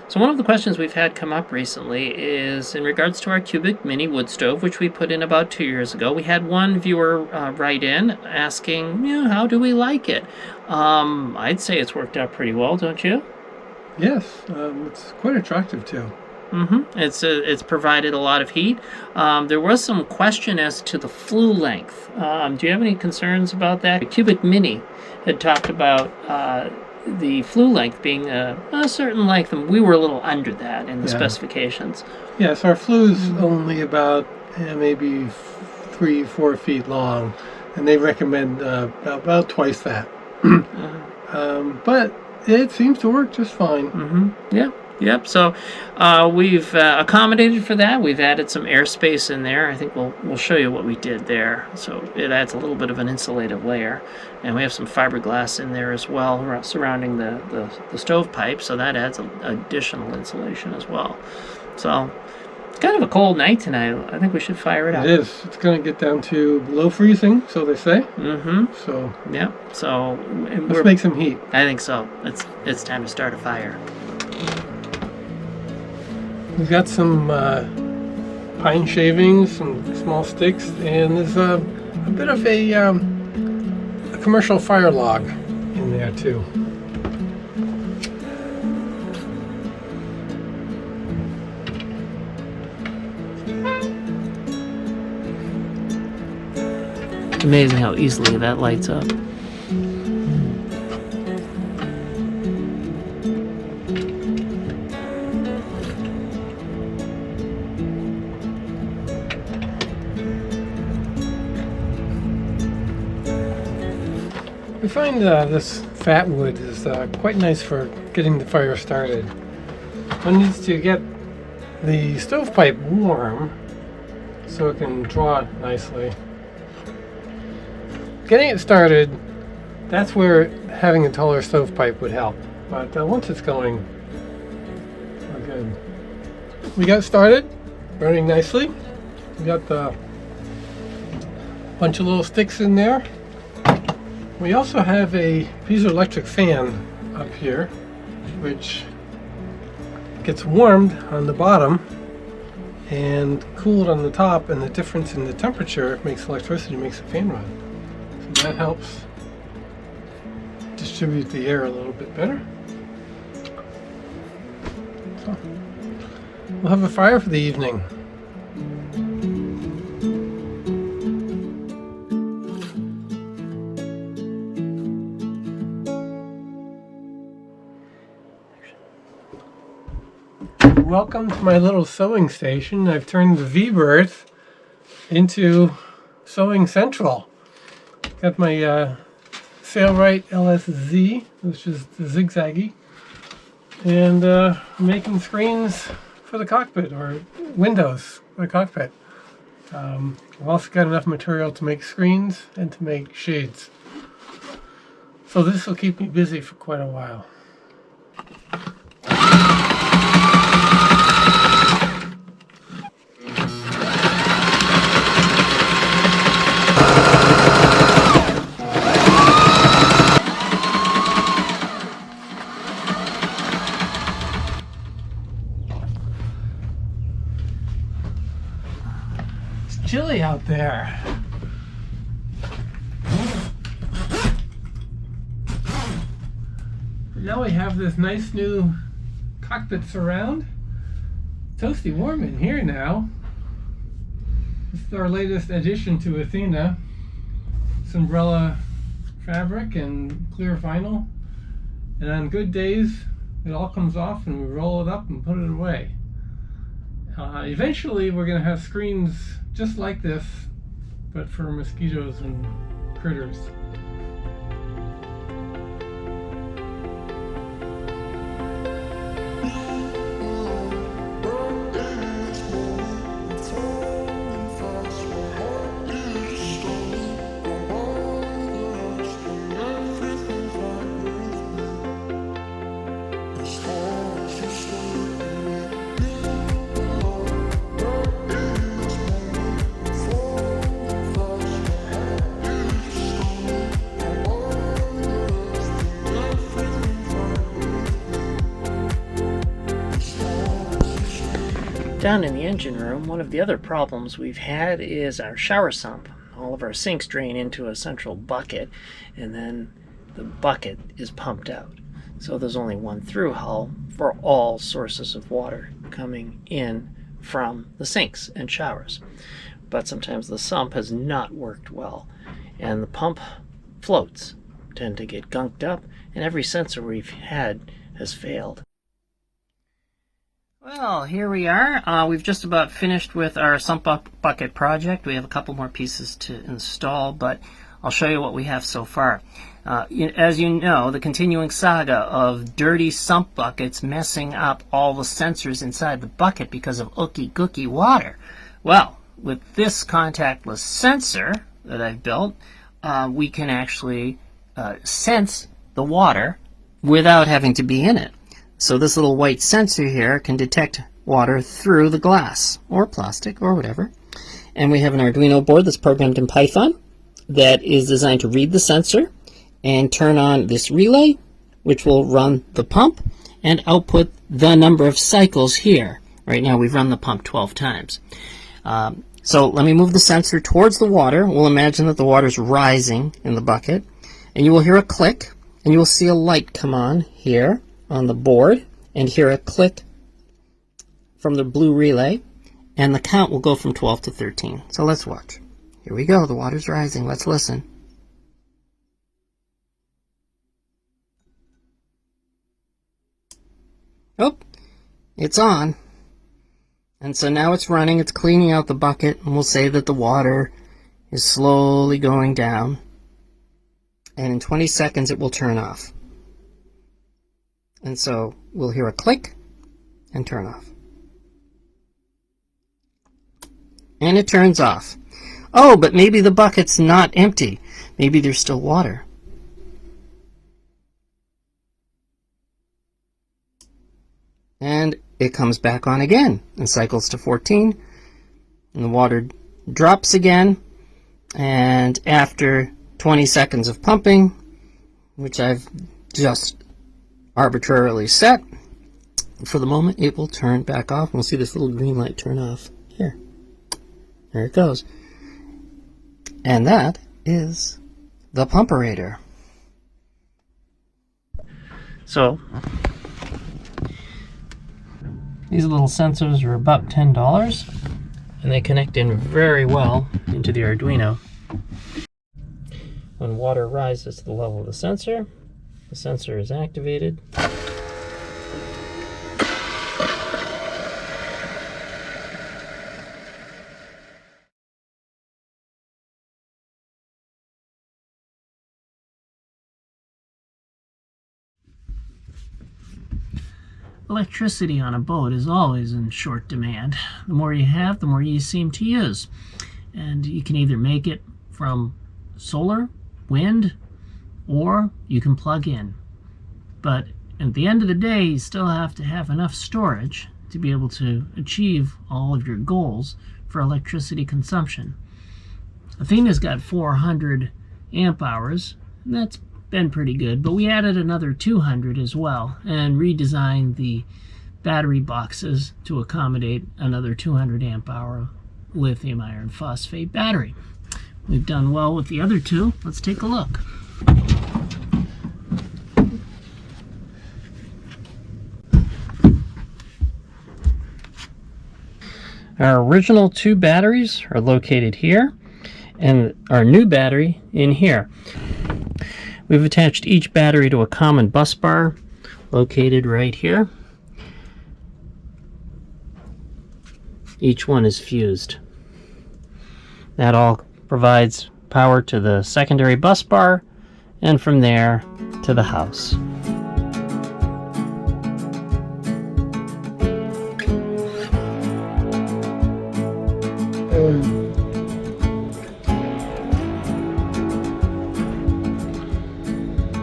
So one of the questions we've had come up recently is in regards to our cubic mini wood stove, which we put in about 2 years ago. We had one viewer write in asking, how do we like it? I'd say it's worked out pretty well, don't you? Yes, it's quite attractive too. It's provided a lot of heat. There was some question as to the flue length. Do you have any concerns about that? The Cubic Mini had talked about the flue length being a certain length, and we were a little under that in the specifications. Yes, our flue's only about maybe 3-4 feet long, and they recommend about twice that. But it seems to work just fine. Yep. So we've accommodated for that. We've added some airspace in there. I think we'll show you what we did there. So it adds a little bit of an insulative layer, and we have some fiberglass in there as well surrounding the stovepipe. So that adds additional insulation as well. So it's kind of a cold night tonight. I think we should fire it up. It is. It's going to get down to below freezing, so they say. So yeah. So let's make some heat. I think so. It's time to start a fire. We've got some pine shavings, some small sticks, and there's a bit of a commercial fire log in there too. It's amazing how easily that lights up. We find this fat wood is quite nice for getting the fire started. One needs to get the stovepipe warm so it can draw nicely. Getting it started, that's where having a taller stovepipe would help. But once it's going, we're good. We got started, burning nicely. We got the bunch of little sticks in there. We also have a piezoelectric fan up here, which gets warmed on the bottom and cooled on the top, and the difference in the temperature makes electricity, makes the fan run. So that helps distribute the air a little bit better. So we'll have a fire for the evening. Welcome to my little sewing station. I've turned the V-berth into sewing central. Got my Sailrite LSZ, which is the zigzaggy, and making screens for the cockpit, or windows for the cockpit. I've also got enough material to make screens and to make shades. So this will keep me busy for quite a while. Chilly out there. Now we have this nice new cockpit surround. Toasty warm in here now. This is our latest addition to Athena. Umbrella fabric and clear vinyl. And on good days, it all comes off and we roll it up and put it away. Eventually we're going to have screens just like this, but for mosquitoes and critters. Down in the engine room, one of the other problems we've had is our shower sump. All of our sinks drain into a central bucket, and then the bucket is pumped out. So there's only one through hull for all sources of water coming in from the sinks and showers. But sometimes the sump has not worked well, and the pump floats tend to get gunked up, and every sensor we've had has failed. Well, here we are. We've just about finished with our sump bucket project. We have a couple more pieces to install, but I'll show you what we have so far. As you know, the continuing saga of dirty sump buckets messing up all the sensors inside the bucket because of ooky-gooky water. Well, with this contactless sensor that I've built, we can actually sense the water without having to be in it. So this little white sensor here can detect water through the glass or plastic or whatever. And we have an Arduino board that's programmed in Python that is designed to read the sensor and turn on this relay, which will run the pump and output the number of cycles here. Right now we've run the pump 12 times. So let me move the sensor towards the water. We'll imagine that the water is rising in the bucket. And you will hear a click, and you will see a light come on here on the board, and hear a click from the blue relay, and the count will go from 12 to 13. So let's watch. Here we go. The water's rising. Let's listen. Oh, it's on. And so now it's running. It's cleaning out the bucket, and we'll say that the water is slowly going down. And in 20 seconds, it will turn off. And so we'll hear a click and turn off. And it turns off. Oh, but maybe the bucket's not empty. Maybe there's still water. And it comes back on again and cycles to 14. And the water drops again. And after 20 seconds of pumping, which I've just arbitrarily set, for the moment it will turn back off. We'll see this little green light turn off here. There it goes. And that is the pumperator. So these little sensors are about $10, and they connect in very well into the Arduino. When water rises to the level of the sensor is activated. Electricity on a boat is always in short demand. The more you have, the more you seem to use. And you can either make it from solar, wind, or you can plug in. But at the end of the day, you still have to have enough storage to be able to achieve all of your goals for electricity consumption. Athena's got 400 amp hours, and that's been pretty good, but we added another 200 as well and redesigned the battery boxes to accommodate another 200 amp hour lithium iron phosphate battery. We've done well with the other two. Let's take a look. Our original two batteries are located here, and our new battery in here. We've attached each battery to a common bus bar located right here. Each one is fused. That all provides power to the secondary bus bar, and from there to the house.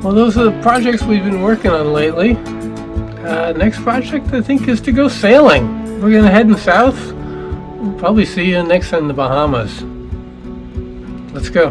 Well, those are the projects we've been working on lately. Next project, I think, is to go sailing. We're going to head south. We'll probably see you next in the Bahamas. Let's go.